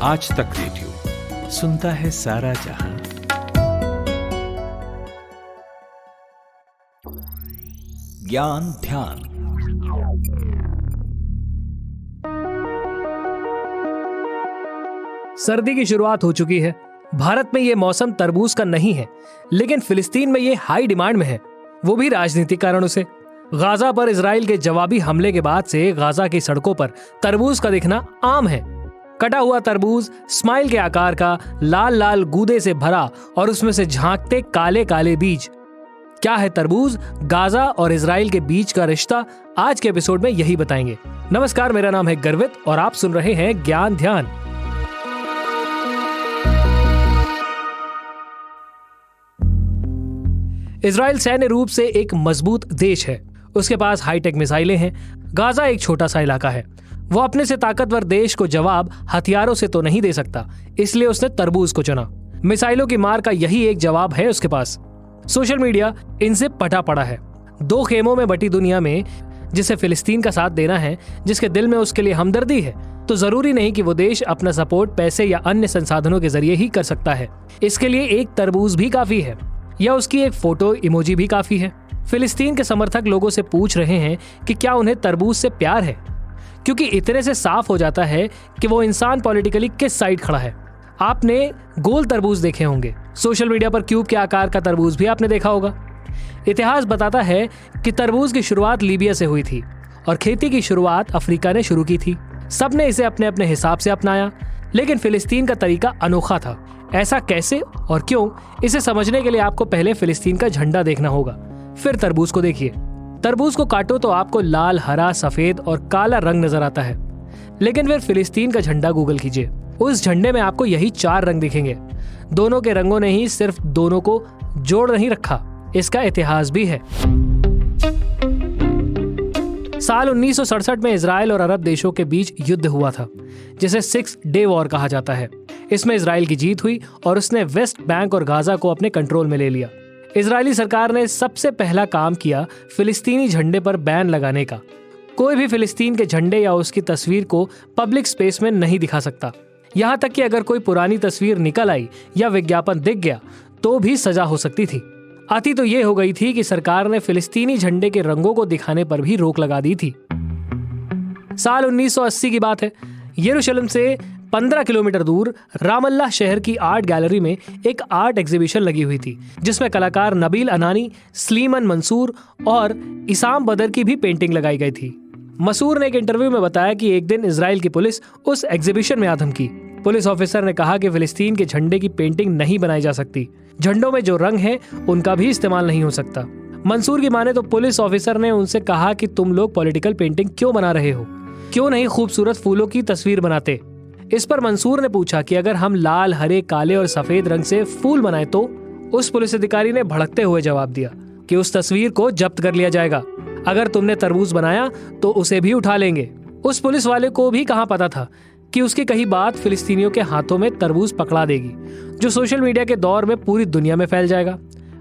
आज तक रेडियो सुनता है सारा जहां। ज्ञान ध्यान। सर्दी की शुरुआत हो चुकी है। भारत में ये मौसम तरबूज का नहीं है, लेकिन फिलिस्तीन में ये हाई डिमांड में है, वो भी राजनीतिक कारणों से। गाजा पर इजराइल के जवाबी हमले के बाद से गाजा की सड़कों पर तरबूज का दिखना आम है। कटा हुआ तरबूज स्माइल के आकार का, लाल लाल गूदे से भरा और उसमें से झांकते काले काले बीज। क्या है तरबूज, गाजा और इजराइल के बीच का रिश्ता? आज के एपिसोड में यही बताएंगे। नमस्कार, मेरा नाम है गर्वित और आप सुन रहे हैं ज्ञान ध्यान। इजराइल सैन्य रूप से एक मजबूत देश है। उसके पास हाईटेक मिसाइलें हैं। गाजा एक छोटा सा इलाका है। वो अपने से ताकतवर देश को जवाब हथियारों से तो नहीं दे सकता, इसलिए उसने तरबूज को चुना। मिसाइलों की मार का यही एक जवाब है उसके पास। सोशल मीडिया इनसे पटा पड़ा है। दो खेमों में बटी दुनिया में जिसे फिलिस्तीन का साथ देना है, जिसके दिल में उसके लिए हमदर्दी है, तो जरूरी नहीं कि वो देश अपना सपोर्ट पैसे या अन्य संसाधनों के जरिए ही कर सकता है। इसके लिए एक तरबूज भी काफी है, या उसकी एक फोटो इमोजी भी काफी है। फिलिस्तीन के समर्थक लोगों से पूछ रहे हैं कि क्या उन्हें तरबूज से प्यार है, क्योंकि इतने से साफ हो जाता है कि वो इंसान पॉलिटिकली किस साइड खड़ा है। आपने गोल तरबूज देखे होंगे, सोशल मीडिया पर क्यूब के आकार का तरबूज भी आपने देखा होगा। इतिहास बताता है कि तरबूज की शुरुआत लीबिया से हुई थी और खेती की शुरुआत अफ्रीका ने शुरू की थी। सबने इसे अपने अपने हिसाब से अपनाया, लेकिन फिलिस्तीन का तरीका अनोखा था। ऐसा कैसे और क्यों, इसे समझने के लिए आपको पहले फिलिस्तीन का झंडा देखना होगा, फिर तरबूज को देखिए। तरबूज को काटो तो आपको लाल, हरा, सफेद और काला रंग नजर आता है, लेकिन फिर फिलिस्तीन का झंडा गूगल कीजिए। उस झंडे में आपको यही 4 रंग दिखेंगे। दोनों के रंगों ने ही सिर्फ दोनों को जोड़ नहीं रखा, इसका इतिहास भी है। साल 1967 में इजराइल और अरब देशों के बीच युद्ध हुआ था, जिसे 6 डे वॉर कहा जाता है। इसमें इजराइल की जीत हुई और उसने वेस्ट बैंक और गाजा को अपने कंट्रोल में ले लिया। इजरायली सरकार ने सबसे पहला काम किया फिलिस्तीनी झंडे पर बैन लगाने का। कोई भी फिलिस्तीन के झंडे या उसकी तस्वीर को पब्लिक स्पेस में नहीं दिखा सकता। यहाँ तक कि अगर कोई पुरानी तस्वीर निकल आई या विज्ञापन दिख गया तो भी सजा हो सकती थी। अति तो ये हो गई थी कि सरकार ने फिलिस्तीनी झंडे के रंगों को दिखाने पर भी रोक लगा दी थी। साल 1980 की बात है। यरूशलेम से 15 किलोमीटर दूर रामल्लाह शहर की आर्ट गैलरी में एक आर्ट एग्जीबिशन लगी हुई थी, जिसमें कलाकार नबील अनानी, स्लीमन मंसूर और इसाम बदर की भी पेंटिंग लगाई गई थी। मसूर ने एक इंटरव्यू में बताया कि एक दिन इजराइल की पुलिस उस एग्जीबिशन में आधम की। पुलिस ऑफिसर ने कहा कि फिलिस्तीन के झंडे की पेंटिंग नहीं बनाई जा सकती, झंडों में जो रंग है उनका भी इस्तेमाल नहीं हो सकता। मंसूर की माने तो पुलिस ऑफिसर ने उनसे कहा कि तुम लोग पॉलिटिकल पेंटिंग क्यों बना रहे हो, क्यों नहीं खूबसूरत फूलों की तस्वीर बनाते। इस पर मंसूर ने पूछा कि अगर हम लाल, हरे, काले और सफेद रंग से फूल बनाए तो? उस पुलिस अधिकारी ने भड़कते हुए जवाब दिया कि उस तस्वीर को जब्त कर लिया जाएगा। अगर तुमने तरबूज बनाया तो उसे भी उठा लेंगे। उस पुलिस वाले को भी कहाँ पता था कि उसकी कही बात फिलिस्तीनियों के हाथों में तरबूज पकड़ा देगी, जो सोशल मीडिया के दौर में पूरी दुनिया में फैल जाएगा।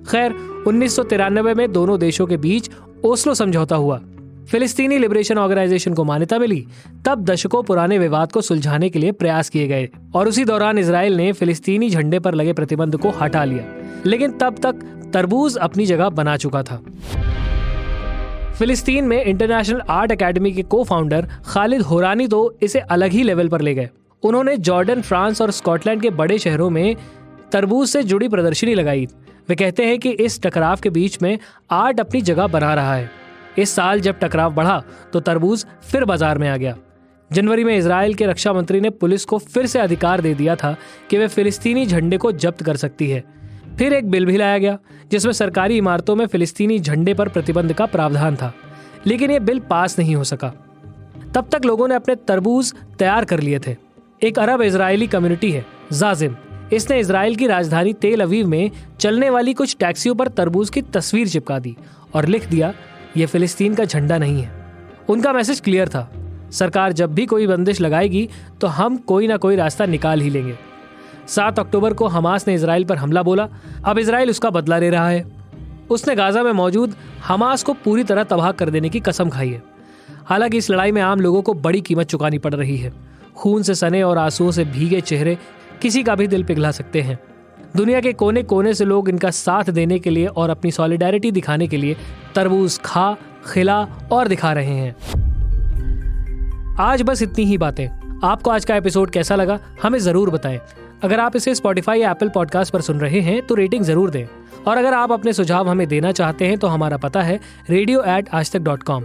खैर, 1993 में दोनों देशों के बीच ओस्लो समझौता हुआ। फिलिस्तीनी लिबरेशन ऑर्गेनाइजेशन को मान्यता मिली। तब दशकों पुराने विवाद को सुलझाने के लिए प्रयास किए गए और उसी दौरान इजराइल ने फिलिस्तीनी झंडे पर लगे प्रतिबंध को हटा लिया, लेकिन तब तक तरबूज अपनी जगह बना चुका था। फिलिस्तीन में इंटरनेशनल आर्ट एकेडमी के को फाउंडर खालिद होरानी तो इसे अलग ही लेवल पर ले गए। उन्होंने जॉर्डन, फ्रांस और स्कॉटलैंड के बड़े शहरों में तरबूज से जुड़ी प्रदर्शनी लगाई। वे कहते हैं कि इस टकराव के बीच में आर्ट अपनी जगह बना रहा है। इस साल जब टकराव बढ़ा तो तरबूज फिर बाजार में आ गया। जनवरी में इजराइल के रक्षा मंत्री ने पुलिस को फिर से अधिकार दे दिया था कि वे फिलिस्तीनी झंडे को जब्त कर सकती है। फिर एक बिल भी लाया गया जिसमें सरकारी इमारतों में फिलिस्तीनी झंडे पर प्रतिबंध का प्रावधान था, लेकिन यह बिल पास नहीं हो सका। तब तक लोगों ने अपने तरबूज तैयार कर लिए थे। एक अरब इजरायली कम्युनिटी है जाजिम, इसने इजराइल की राजधानी तेल अवीव में चलने वाली कुछ टैक्सियों पर तरबूज की तस्वीर चिपका दी और लिख दिया, ये फिलिस्तीन का झंडा नहीं है। उनका मैसेज क्लियर था, सरकार जब भी कोई बंदिश लगाएगी तो हम कोई ना कोई रास्ता निकाल ही लेंगे। 7 अक्टूबर को हमास ने इजराइल पर हमला बोला। अब इजराइल उसका बदला ले रहा है। उसने गाजा में मौजूद हमास को पूरी तरह तबाह कर देने की कसम खाई है। हालांकि इस लड़ाई में आम लोगों को बड़ी कीमत चुकानी पड़ रही है। खून से सने और आंसुओं से भीगे चेहरे किसी का भी दिल पिघला सकते हैं। दुनिया के कोने कोने से लोग इनका साथ देने के लिए और अपनी सॉलिडारिटी दिखाने के लिए तरबूज खा, खिला और दिखा रहे हैं। आज बस इतनी ही बातें। आपको आज का एपिसोड कैसा लगा हमें जरूर बताएं। अगर आप इसे स्पॉटिफाई या एप्पल पॉडकास्ट पर सुन रहे हैं तो रेटिंग जरूर दें, और अगर आप अपने सुझाव हमें देना चाहते हैं तो हमारा पता है radio@aajtak.com।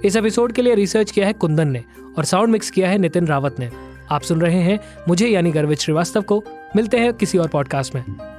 इस एपिसोड के लिए रिसर्च किया है कुंदन ने और साउंड मिक्स किया है नितिन रावत ने। आप सुन रहे हैं मुझे यानी गर्वित श्रीवास्तव को। मिलते हैं किसी और पॉडकास्ट में।